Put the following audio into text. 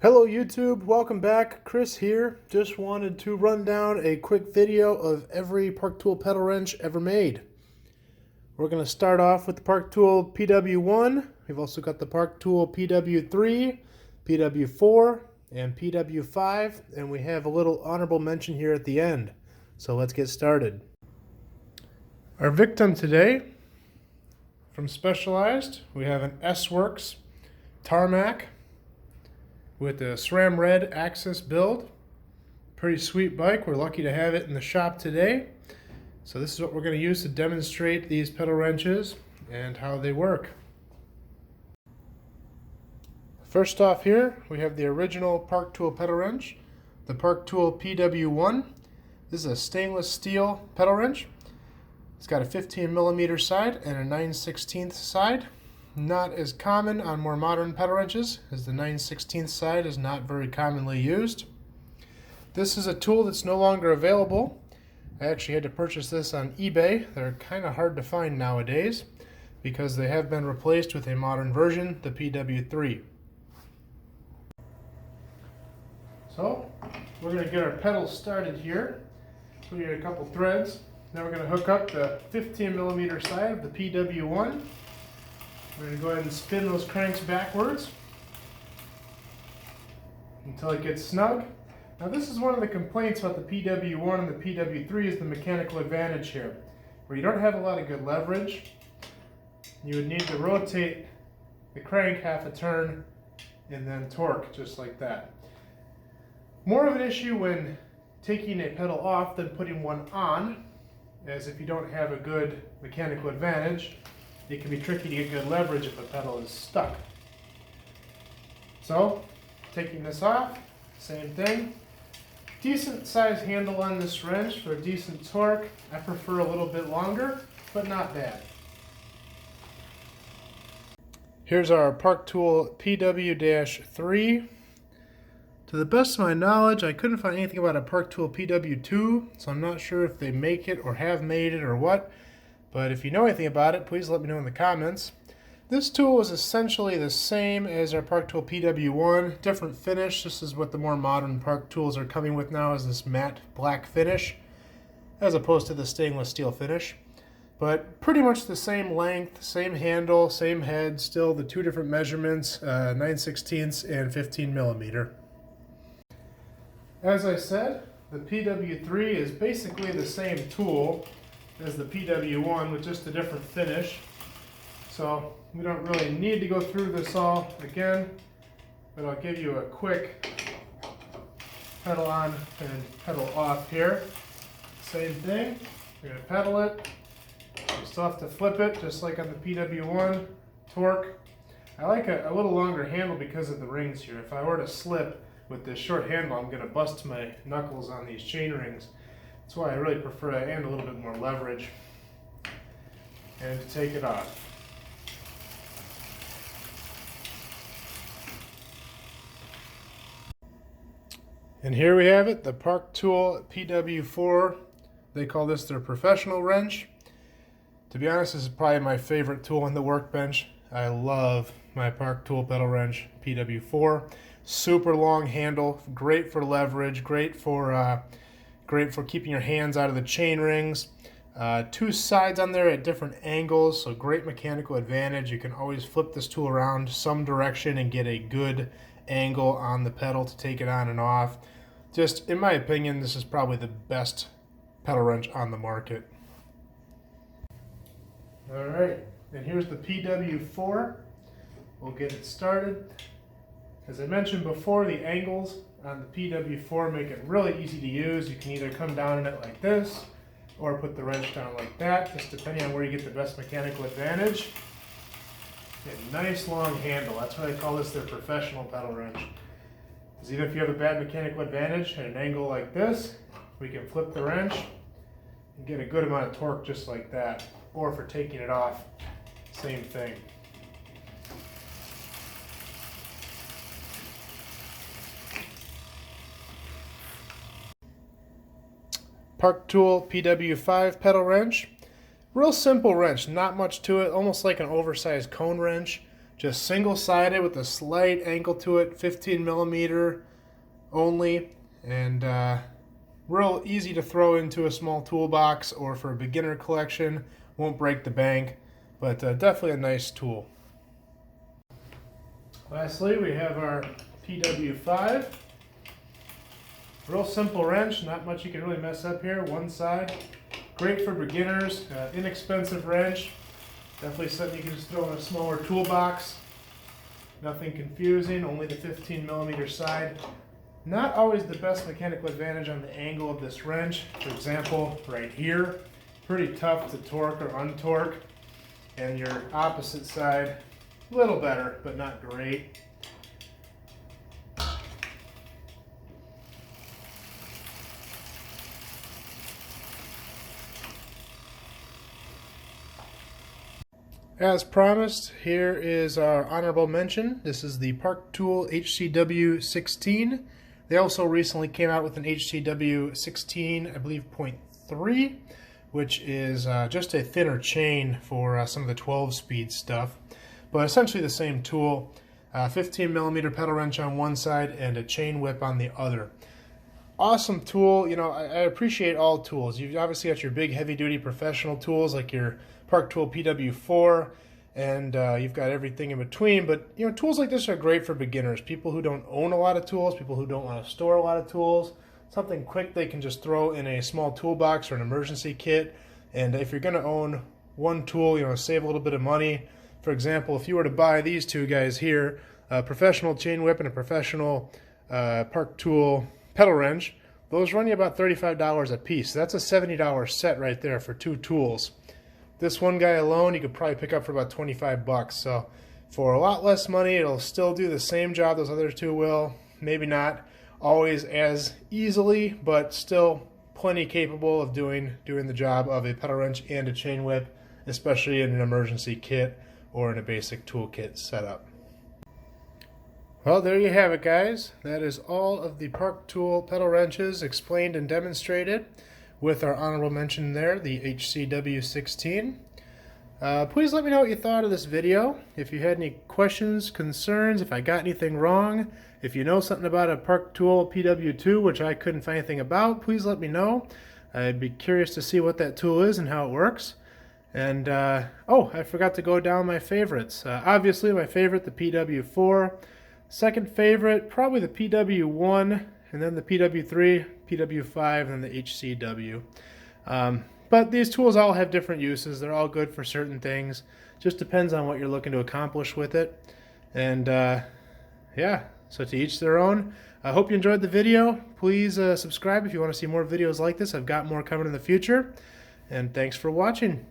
Hello YouTube, welcome back. Chris here. Just wanted to run down a quick video of every Park Tool pedal wrench ever made. We're going to start off with the Park Tool Pw1. We've also got the Park Tool Pw3, Pw4, and Pw5, and we have a little honorable mention here at the end. So let's get started. Our victim today, from Specialized, we have an S-Works Tarmac with a SRAM Red Axis build. Pretty sweet bike. We're lucky to have it in the shop today. So this is what we're going to use to demonstrate these pedal wrenches and how they work. First off here, we have the original Park Tool pedal wrench, the Park Tool Pw1. This is a stainless steel pedal wrench. It's got a 15mm side and a 9/16 side. Not as common on more modern pedal wrenches, as the 9/16 side is not very commonly used. This is a tool that's no longer available. I actually had to purchase this on eBay. They're kind of hard to find nowadays because they have been replaced with a modern version, the Pw3. So we're going to get our pedals started here. We need a couple threads. Then we're going to hook up the 15mm side of the Pw1. We're going to go ahead and spin those cranks backwards until it gets snug. Now this is one of the complaints about the Pw1 and the Pw3 is the mechanical advantage here, where you don't have a lot of good leverage. You would need to rotate the crank half a turn and then torque just like that. More of an issue when taking a pedal off than putting one on, as if you don't have a good mechanical advantage, it can be tricky to get good leverage if a pedal is stuck. So, taking this off, same thing. Decent size handle on this wrench for a decent torque. I prefer a little bit longer, but not bad. Here's our Park Tool Pw-3. To the best of my knowledge, I couldn't find anything about a Park Tool Pw2, so I'm not sure if they make it or have made it or what. But if you know anything about it, please let me know in the comments. This tool is essentially the same as our Park Tool Pw1, different finish. This is what the more modern Park tools are coming with now, is this matte black finish, as opposed to the stainless steel finish. But pretty much the same length, same handle, same head, still the two different measurements, 9/16 and 15mm. As I said, the Pw3 is basically the same tool as the Pw1 with just a different finish. So we don't really need to go through this all again, but I'll give you a quick pedal on and pedal off here. Same thing, you're going to pedal it, you still have to flip it just like on the Pw1, torque. I like a little longer handle because of the rings here. If I were to slip with this short handle, I'm going to bust my knuckles on these chain rings. That's why I really prefer that and a little bit more leverage. And to take it off. And here we have it, the Park Tool Pw4. They call this their professional wrench. To be honest, this is probably my favorite tool on the workbench. I love my Park Tool pedal wrench, Pw4. Super long handle, great for leverage, great for keeping your hands out of the chain rings. Two sides on there at different angles, so great mechanical advantage. You can always flip this tool around some direction and get a good angle on the pedal to take it on and off. Just, in my opinion, this is probably the best pedal wrench on the market. Alright, and here's the Pw4. We'll get it started. As I mentioned before, the angles on the Pw4 make it really easy to use. You can either come down in it like this, or put the wrench down like that, just depending on where you get the best mechanical advantage. A nice long handle. That's why they call this their professional pedal wrench. Because even if you have a bad mechanical advantage at an angle like this, we can flip the wrench and get a good amount of torque just like that. Or for taking it off, same thing. Park Tool Pw5 pedal wrench. Real simple wrench, not much to it, almost like an oversized cone wrench. Just single-sided with a slight angle to it, 15 millimeter only, and real easy to throw into a small toolbox or for a beginner collection. Won't break the bank, but definitely a nice tool. Lastly, we have our Pw4. Real simple wrench, not much you can really mess up here. One side, great for beginners, inexpensive wrench. Definitely something you can just throw in a smaller toolbox. Nothing confusing, only the 15 millimeter side. Not always the best mechanical advantage on the angle of this wrench. For example, right here, pretty tough to torque or untorque. And your opposite side, a little better, but not great. As promised, here is our honorable mention. This is the Park Tool HCW16. They also recently came out with an HCW16, I believe, .3, which is just a thinner chain for some of the 12-speed stuff, but essentially the same tool. 15 millimeter pedal wrench on one side and a chain whip on the other. Awesome tool. You know, I appreciate all tools. You've obviously got your big heavy-duty professional tools like your Park Tool Pw4, and you've got everything in between. But you know, tools like this are great for beginners, people who don't own a lot of tools, people who don't want to store a lot of tools. Something quick they can just throw in a small toolbox or an emergency kit. And if you're going to own one tool, you know, save a little bit of money. For example, if you were to buy these two guys here, a professional chain whip and a professional Park Tool pedal wrench, those run you about $35 a piece. That's a $70 set right there for two tools. This one guy alone you could probably pick up for about 25 bucks. So for a lot less money, it'll still do the same job those other two will. Maybe not always as easily, but still plenty capable of doing the job of a pedal wrench and a chain whip, especially in an emergency kit or in a basic toolkit setup. Well, there you have it, guys. That is all of the Park Tool pedal wrenches explained and demonstrated, with our honorable mention there, the HCW16. Please let me know what you thought of this video. If you had any questions, concerns, if I got anything wrong, if you know something about a Park Tool Pw2, which I couldn't find anything about, please let me know. I'd be curious to see what that tool is and how it works. And, oh, I forgot to go down my favorites. Obviously, my favorite, the Pw4. Second favorite, probably the Pw1, and then the Pw3, Pw5, and then the HCW. But these tools all have different uses. They're all good for certain things. Just depends on what you're looking to accomplish with it. And yeah, so to each their own. I hope you enjoyed the video. Please subscribe if you want to see more videos like this. I've got more coming in the future. And thanks for watching.